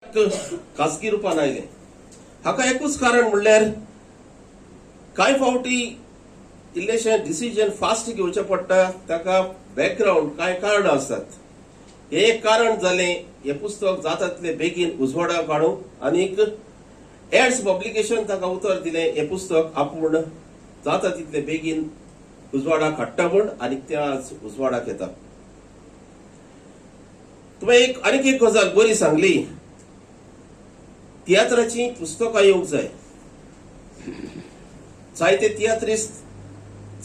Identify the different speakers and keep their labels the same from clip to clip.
Speaker 1: खासगी रुपान आयले. हाका एकूच कारण म्हणल्यार कांय फावटी इल्लेशें डिसिजन फास्ट घेवचें पडटा. ताका बॅकग्राऊंड कांय कारणां आसतात. हे एक कारण जालें हे पुस्तक जाता तितले बेगीन उजवाडाक हाडूंक आनीक एड्स पब्लिकेशन ताका उतर दिलें हे पुस्तक आपूण जाता तितले बेगीन उजवाडाक हाडटा म्हूण आनीक तें आज उजवाडाक येता. तुवें आनीक एक गजाल बरी सांगली. तियात्राची पुस्तकां येवंक जाय. जायते तियात्रिस्ट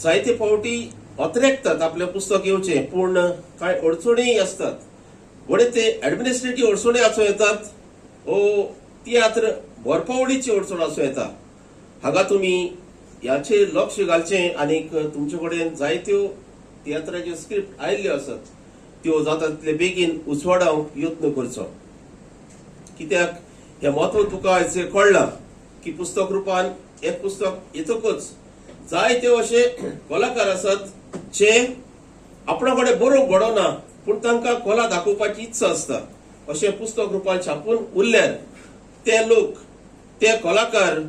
Speaker 1: जायते फावटी अत्रेकतात आपले पुस्तक येवचें, पूण कांय अडचणीय आसतात. वडे ते एडमिनिस्ट्रेटिव्ह अडचणी आसूं येतात ओ तियात्र भरपावडीची अडचण आसूं येता. हाका तुमी ह्याचेर लक्ष घालचें आनीक तुमचे कडेन जायत्यो तियात्राच्यो स्क्रिप्ट आयिल्ल्यो आसात त्यो जाता तितले बेगीन उजवाडावंक यत्न करचो. कित्याक हे म्हत्व तुका आयज कळ्ळां की पुस्तक रुपान एक पुस्तक येतकच जायते अशे कलाकार आसात जे आपणा कडेन बरोवंक घडोना पूण तांकां कला दाखोवपाची इत्सा आसता. अशें पुस्तक रुपान छापून उरल्यार ते लोक ते कलाकार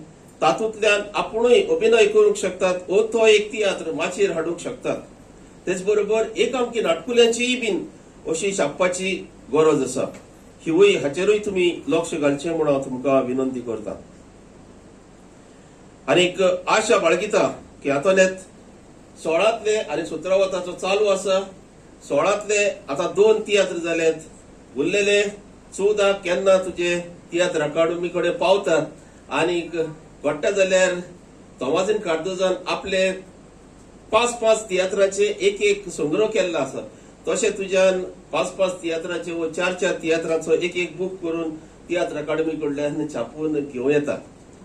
Speaker 1: तातूंतल्यान आपुणूय अभिनय करूंक शकतात ओ तो एक तियात्र माचयेर हाडूंक शकतात. तेच बरोबर एकांकी नाटकुल्यांचीय बीन अशी छापपाची गरज आसा. हिवूय हाचेरूय तुमी लक्ष घालचें म्हूण हांव तुमकां विनंती करतां. आनीक आशा बाळगिता की आतांत 16तले आनी 17 चालू आसा. 16तले आतां 2 तियात्र जालेत. उरलेले 14 केन्ना तुजे तियात्र अकादमी कडेन पावतात आनीक घडटा जाल्यार तोमाजीन कार्दोजान आपले 5-5 तियात्राचे एक संग्रह केल्लो आसा. तशें तुज्यान 5-5 तियात्राचे व 4-4 तियात्राचो एक बूक करून तियात्र अकादमी कडल्यान छापून घेवं येता.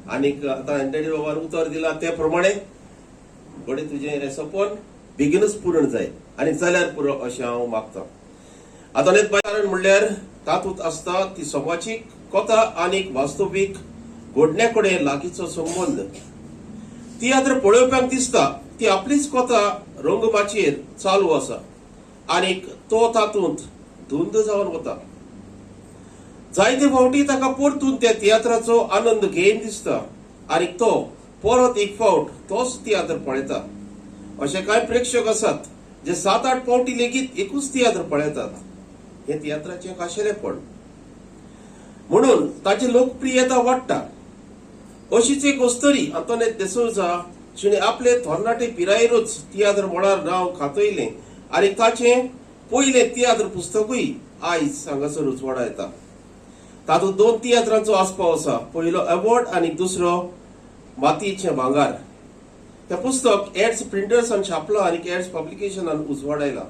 Speaker 1: आनीक आतां एंटनी बाबान उतर दिलां ते प्रमाणे बरें तुजें हें सपन बेगीनच पूर्ण जाय आनी जाल्यार पुरो अशें हांव मागतां. आतां कारण म्हणल्यार तातूंत आसता ती समाजीक कथा आनीक वास्तवीक घडण्या कडेन लागींचो संबंद. तियात्र पळोवप्यांक दिसता ती आपलीच कथा रंगमाचयेर चालू आसा आनीक तो तातूंत धुंद जावन वता. जायते फावटी ताका परतून त्या तियात्राचो आनंद घेयन दिसता आनीक तो परत एक फावट तोच तियात्र पळयता. अशे कांय प्रेक्षक आसात जे 7-8 फावटी लेगीत एकूच तियात्र पळयतात. हे तियात्राचें खाशेलेपण म्हणून ताची लोकप्रियता वाडटा. अशीच एक अस्तरी आंतोनेत देसौझा जिणे आपले तरणाटे पिरायेरूच तियात्र मळार नांव खातयलें आनी ताचें पयलें तियात्र पुस्तकूय आयज हांगासर उजवाडा येता. तातूंत 2 तियात्रांचो आस्पाव आसा. पयलो अवॉर्ड आनी दुसरो मातयेचें भांगार. हें पुस्तक एड्स प्रिंटर्सान छापलां आनी एड्स पब्लिकेशनान उजवाड आयलां.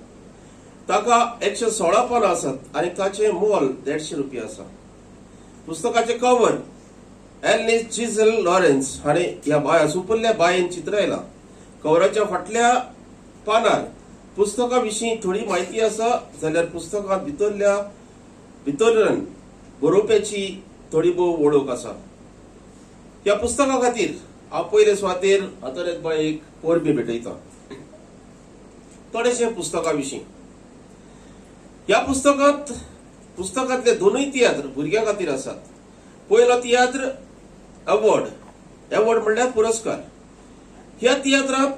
Speaker 1: ताका 116 पानां आसात आनी ताचें मोल ₹150 आसा. पुस्तकाचें कवर एलनीस जिझल लॉरेन्स हाणें ह्या सुपुल्ल्या बायेन चित्रयलां. कवराच्या फाटल्या पानार पुस्तका विशीं थोडी म्हायती आसा जाल्यार पुस्तकांत भितरल्यान बरोवप्याची थोडी भोव वळख आसा. ह्या पुस्तका खातीर हांव पयले सुवातेर आतां बायेक परबी भेटयतां. थोडेशें पुस्तका विशीं. ह्या पुस्तकांतले 2 तियात्र भुरग्यां खातीर आसात. पयलो तियात्र अवॉर्ड म्हणल्यार पुरस्कार. ह्या तियात्रांत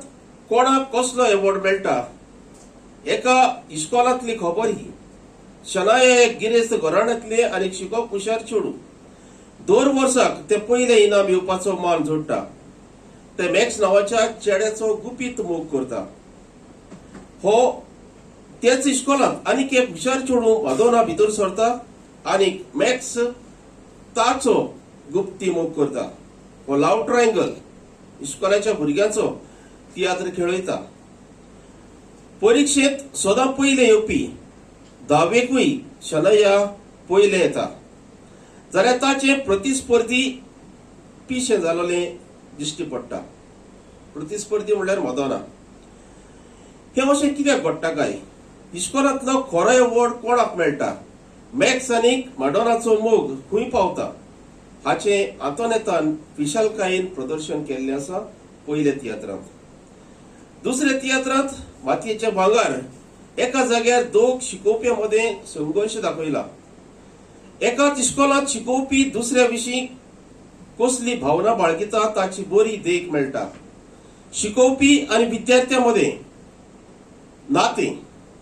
Speaker 1: कोणाक कसलो अवॉर्ड मेळटा एका इस्कॉलांतली खबर ही. शनाया एक गिरेस्त घराण्यांतले आनी शिकोवप हुशार चेडूं. 2 वर्साक ते पयले इनाम येवपाचो मान जोडटा. ते मॅक्स नांवाच्या चेड्याचो गुपीत मोग करता. हो तेच इस्कॉलांत आनीक एक हुशार चेडूं वादोना भितर सरता आनीक मॅक्स ताचो गुप्ती मोग करता. हो लव ट्रायंगल इस्कॉलाच्या भुरग्यांचो तियात्र खेळयता. परिक्षेंत सदां पयले येवपी 10वेकूय शनाया पयले येता जाल्यार ताचें प्रतिस्पर्धी पिशें जालोलें दिश्टी पडटा. प्रतिस्पर्धी म्हणल्यार मदोना. हें अशें कित्याक घडटा काय? इस्कॉलांतलो खरो अवॉर्ड कोणाक मेळटा? मॅक्स आनीक मॅडोनाचो मोग खंय पावता हाचें आंतोनेतान विशालकायेन प्रदर्शन केल्लें आसा पयले तियात्रांत. दुसरे तियात्रांत मातयेचें भांगार एका जाग्यार 2 शिकोवप्यां मदें संघर्श दाखयला. एकाच इस्कॉलांत शिकोवपी दुसऱ्या विशीं कसली भावना बाळगिता ताची बरी देख मेळटा. शिकोवपी आनी विद्यार्थ्यां मदें नातें,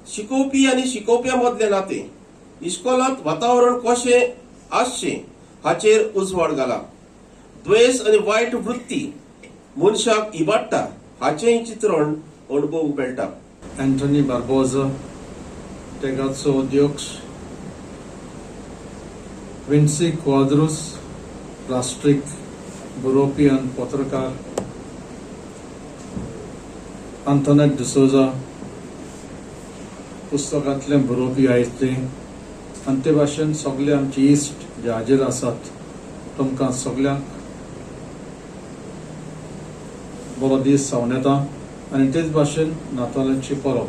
Speaker 1: शिकोवपी आनी शिकोवप्यां मदलें नातें, इस्कॉलांत वातावरण कशें आसचें हाचेर उजवाड घाला. द्वेष आनी वायट वृत्ती मनशाक इबाडटा हाचेंय चित्रण अणभवूंक मेळटा.
Speaker 2: Anthony Barbosa, Tegazzo Diox, Vinci Quadros, राष्ट्रीक बरोवपी आनी पत्रकार, आंतोनेट डिसोजा, पुस्तकांतले बरोवपी आयतले, आनी ते भाशेन सगळे आमचे इश्ट जे हाजीर आसात तुमकां सगळ्यांक बरो दीस जावन येता. आनी तेच भाशेन नातालांची परब.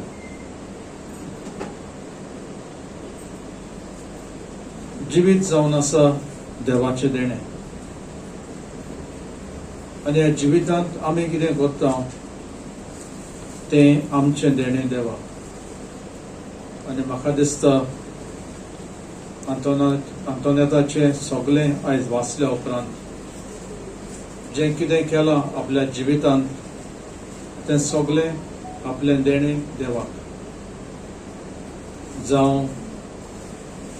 Speaker 2: जिवीत जावन आसा देवाचें देणें, आनी ह्या जिवितांत आमी कितें करता तें आमचें देणें देवा. आनी म्हाका दिसता आंतोनेताचें सगळें आयज वाचल्या उपरांत जें कितें केलां आपल्या जिवितांत तें सगळें आपलें देणें देवाक. जावं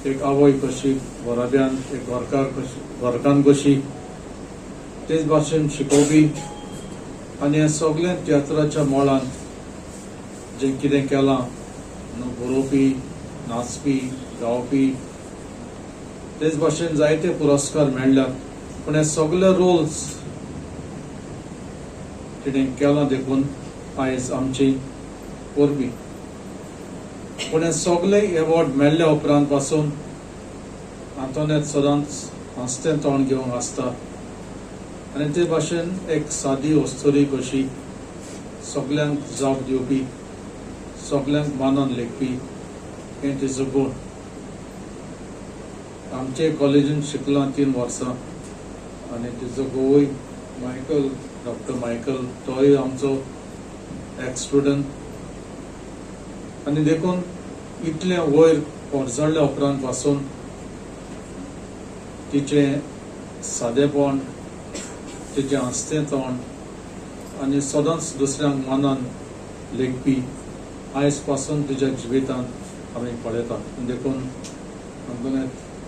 Speaker 2: एक आवय कशी घराब्यान, एक घरकान कशी, तेच भाशेन शिकोवपी आनी हें सगळें तियात्राच्या मोळान जें कितें केलां बरोवपी, नाचपी, गावपी, तेच भाशेन जायते पुरस्कार मेळ्ळ्यात. पूण हे सगळे रोल्स तिणें केलां देखून आयज आमची परबी. पूण हे सगळे एवॉर्ड मेळ्ळ्या उपरांत पासून आंतोनेत सदांच हांसतें तोंड घेवन आसता. आनी ते भाशेन एक सादी वस्तुरी कशी सगळ्यांक जाप दिवपी, सगळ्यांक मानान लेखपी, हें तिजो गूण. आमचे कॉलेजीन शिकलां 3 वर्सां आनी तिजो घोवूय मायकल, डॉक्टर मायकल, तोय आमचो एक स्टुडंट. आनी देखून इतलें वयर पोरजळ्ळ्या उपरांत पासून तिचें सादेपण, तिचें हांसतें तोंड आनी सदांच दुसऱ्यांक मानान लेखपी आयज पासून तिच्या जिवितांत आमी पळयता. देखून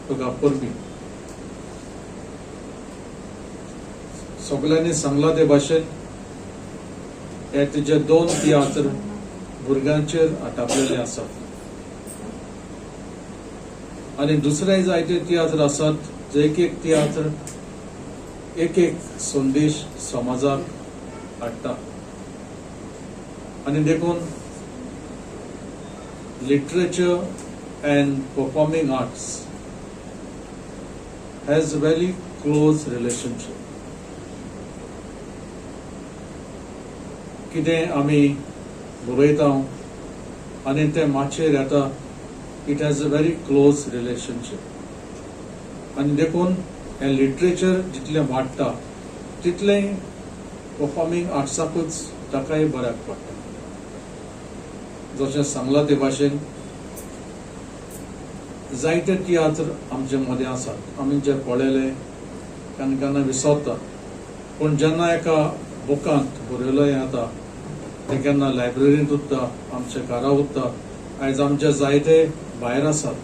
Speaker 2: तुका परबी. सगळ्यांनी सांगलां ते भाशेन हे तिचे 2 तियात्र भुरग्यांचेर आटापलेले आसात. आनी दुसरेय जायते तियात्र आसात जे एक तियात्र एक संदेश समाजाक हाडटा. आनी देखून literature and performing arts has a very close relationship. कितें आमी बरयता आनी तें माचयेर येता, it has a very close relationship. आनी देखून हें लिटरेचर जितलें वाडटा तितलें परफॉर्मिंग आर्ट्साकूच ताकाय बऱ्याक पडटा. जशें सांगलां ते भाशेन जायते तियात्र आमचे मदें आसात. आमी जे पळयले केन्ना केन्ना विसरता, पूण जेन्ना एका बुकांत बरयलें येता तें केन्ना लायब्ररींत उत्ता, आमच्या घरा उत्ता. आयज आमचे जायते भायर आसात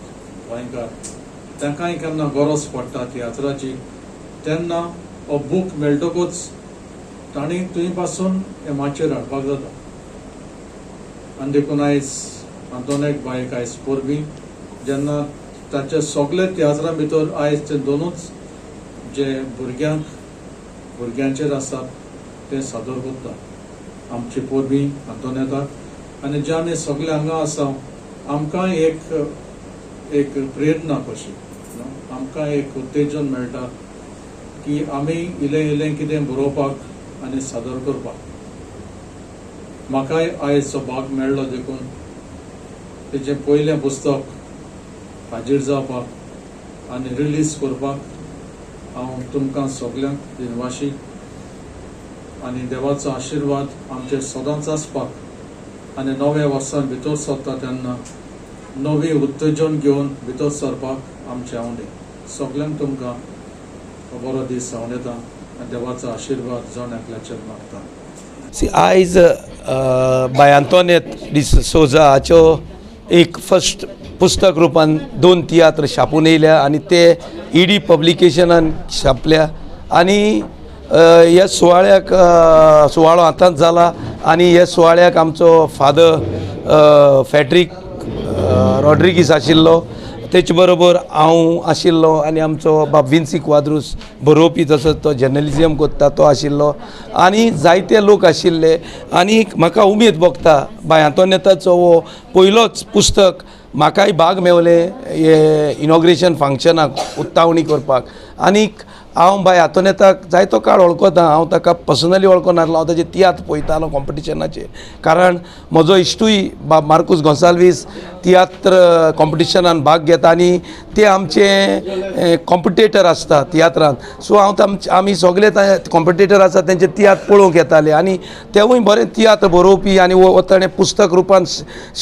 Speaker 2: गोंयकार, तांकांय केन्ना गरज पडटा तियात्राची, तेन्ना हो बूक मेळटकूच तांणी थंय पासून हे माचयेर हाडपाक जाता. आनी देखून आयज आंतोनेक बायक आयज परबी, जेन्ना ताचे सगळे तियात्रां भितर आयज ते 2च जे भुरग्यांचेर आसात ते सादर करता. आमची परबी आंतोनेताक आनी जे आमी सगळे हांगा आसा आमकां एक प्रेरणा कशी, आमकां एक उत्तेजन मेळटा की आमी इल्लें कितें बरोवपाक आनी सादर करपाक. म्हाकाय आयज भाग मेळ्ळो देखून तेजें पयलें पुस्तक हाजीर जावपाक आनी रिलीज करपाक हांव तुमकां सगळ्यांक दिनवाशी आनी देवाचो आशिर्वाद आमचे सदांच आसपाक आनी नव्या वर्सान भितर सरता तेन्ना नवी उत्तेजन घेवन भितर सरपाक आमचें हांव सगळ्यांक तुमकां बरो दीस जावन येता आनी देवाचो आशिर्वाद जावन एकल्याचेर मागता.
Speaker 3: आयज बाय आंतोनेत डिसोजा हाच्यो एक फर्स्ट पुस्तक रुपान 2 तियात्र छापून येयल्या आनी ते ईडी पब्लिकेशनान छापल्या आनी ह्या सुवाळो आतांच जाला आनी ह्या सुवाळ्याक आमचो फादर फॅड्रिक रॉड्रिगीस आशिल्लो, तेच बरोबर हांव आशिल्लो आनी आमचो बाब विन्सी क्वाद्रूस बरोवपी तसोच तो जर्नलिजम करता तो आशिल्लो आनी जायते लोक आशिल्ले. आनी म्हाका उमेद भोगता बाय आंतोनेताचो हो पयलोच पुस्तक म्हाकाय भाग मेवले हे इनॉग्रेशन फंक्शनाक उक्तावणी करपाक. आनीक हांव बाय आंतोनेताक जायतो काळ वळखता. हांव ताका पर्सनली वळखनासलो, हांव ताचे तियात्र पळयतालो कॉम्पिटिशनाचे, कारण म्हजो इश्टूय बाब मार्कूस गोन्साल्वीस तियात्र कॉम्पिटिशनान भाग घेता आनी ते आमचे कॉम्पिटेटर आसता तियात्रांत. सो आमी सगळे कॉम्पिटेटर आसा तेंचे तियात्र पळोवंक येताले आनी तेवूय बरें तियात्र बरोवपी आनी ताणें पुस्तक रुपान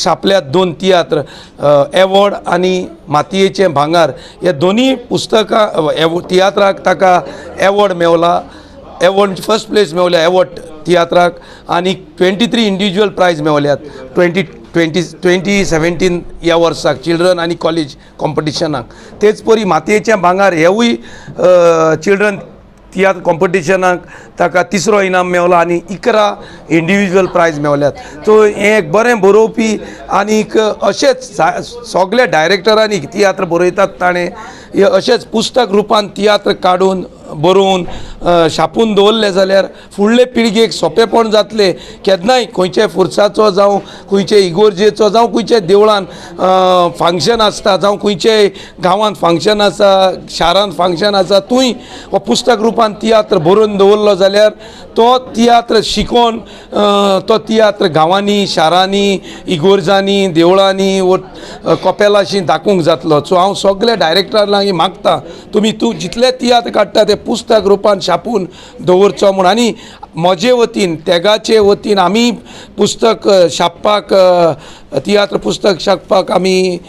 Speaker 3: छापल्यात 2 तियात्र, एवॉर्ड आनी मातयेचें भांगर. हे दोनी पुस्तकां तियात्राक ताका एवॉर्ड मेवला. एवॉर्ड फर्स्ट प्लेस मेवल्या एवॉर्ड तियात्राक आनी 23 इंडिविज्युअल प्रायज मेवल्यात 2017 ह्या वर्साक चिल्ड्रन आनी कॉलेज कॉम्पिटिशनाक. तेच परी मातयेचें भांगर हेवूय चिल्ड्रन तियात्र कॉम्पिटिशनाक ताका 3रो इनाम मेवला आनी 11 इंडिविज्युअल प्रायज मेवल्यात. तो हें एक बरें बरोवपी आनीक अशेंच सगळे डायरेक्टरांनी तियात्र बरयतात ताणें हे अशेंच पुस्तक रुपान तियात्र काडून बरोवन छापून दवरले जाल्यार फुडले पिळगेक सोंपेपण जातलें. केन्नाय खंयचे फुर्साचो जावं खंयचे इगोर्जेचो जावं खंयचे देवळान फंक्शन आसता जावं खंयचे गांवांत फंक्शन आसा शारांत फंक्शन आसा, थंय हो पुस्तक रुपान तियात्र बरोवन दवरलो जाल्यार तो तियात्र शिकोवन तो तियात्र गांवांनी शारांनी इगोर्जांनी देवळांनी वो कपेलाशी दाखोवंक जातलो. सो हांव सगळे डायरेक्टरांक मागता तुमी जितले तियात्र काडटा ते पुस्तक रुपान छापून दवरचो म्हूण. आनी म्हजे वतीन तेगाचे वतीन आमी पुस्तक छापपाक तियात्र पुस्तक छापपाक आमी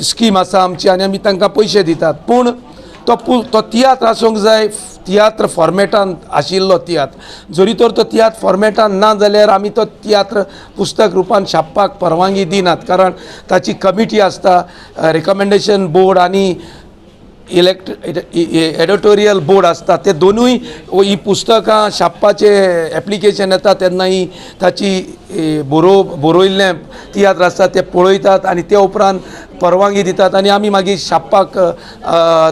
Speaker 3: स्कीम आसा आमची आनी आमी तांकां पयशे दितात. पूण तो तियात्र आसूंक जाय तियात्र फॉर्मेटान आशिल्लो तियात्र. जरी तर तो तियात्र फॉर्मेटान ना जाल्यार आमी तो तियात्र पुस्तक रुपान छापपाक परवानगी दिनात, कारण ताची कमिटी आसता, रिकमेंडेशन बोर्ड आनी एडिटोरियल बोर्ड आसता. ते दोनूय ही पुस्तकां छापपाचे एप्लिकेशन येता तेन्ना ही ताची बरोयल्लें तियात्र आसता ते पळयतात आनी ते उपरांत परवानगी दितात आनी आमी मागीर छापपाक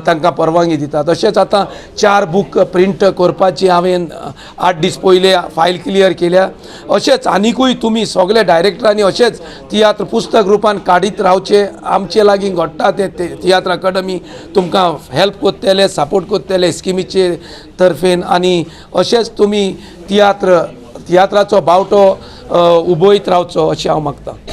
Speaker 3: तांकां परवानगी दितात. तशेंच आतां 4 बूक प्रिंट करपाची हांवें 8 दीस पयले फायल क्लियर केल्या. अशेंच आनिकूय तुमी सगळे डायरेक्टरांनी अशेंच तियात्र पुस्तक रुपान काडीत रावचे. आमचे लागीं घडटा ते तियात्र अकादमी तुमकां हेल्प करतले, सपोर्ट करतले स्किमीचे तर्फेन आनी अशेंच तुमी तियात्राचो बावटो उबयत रावचो अशें हांव मागतां.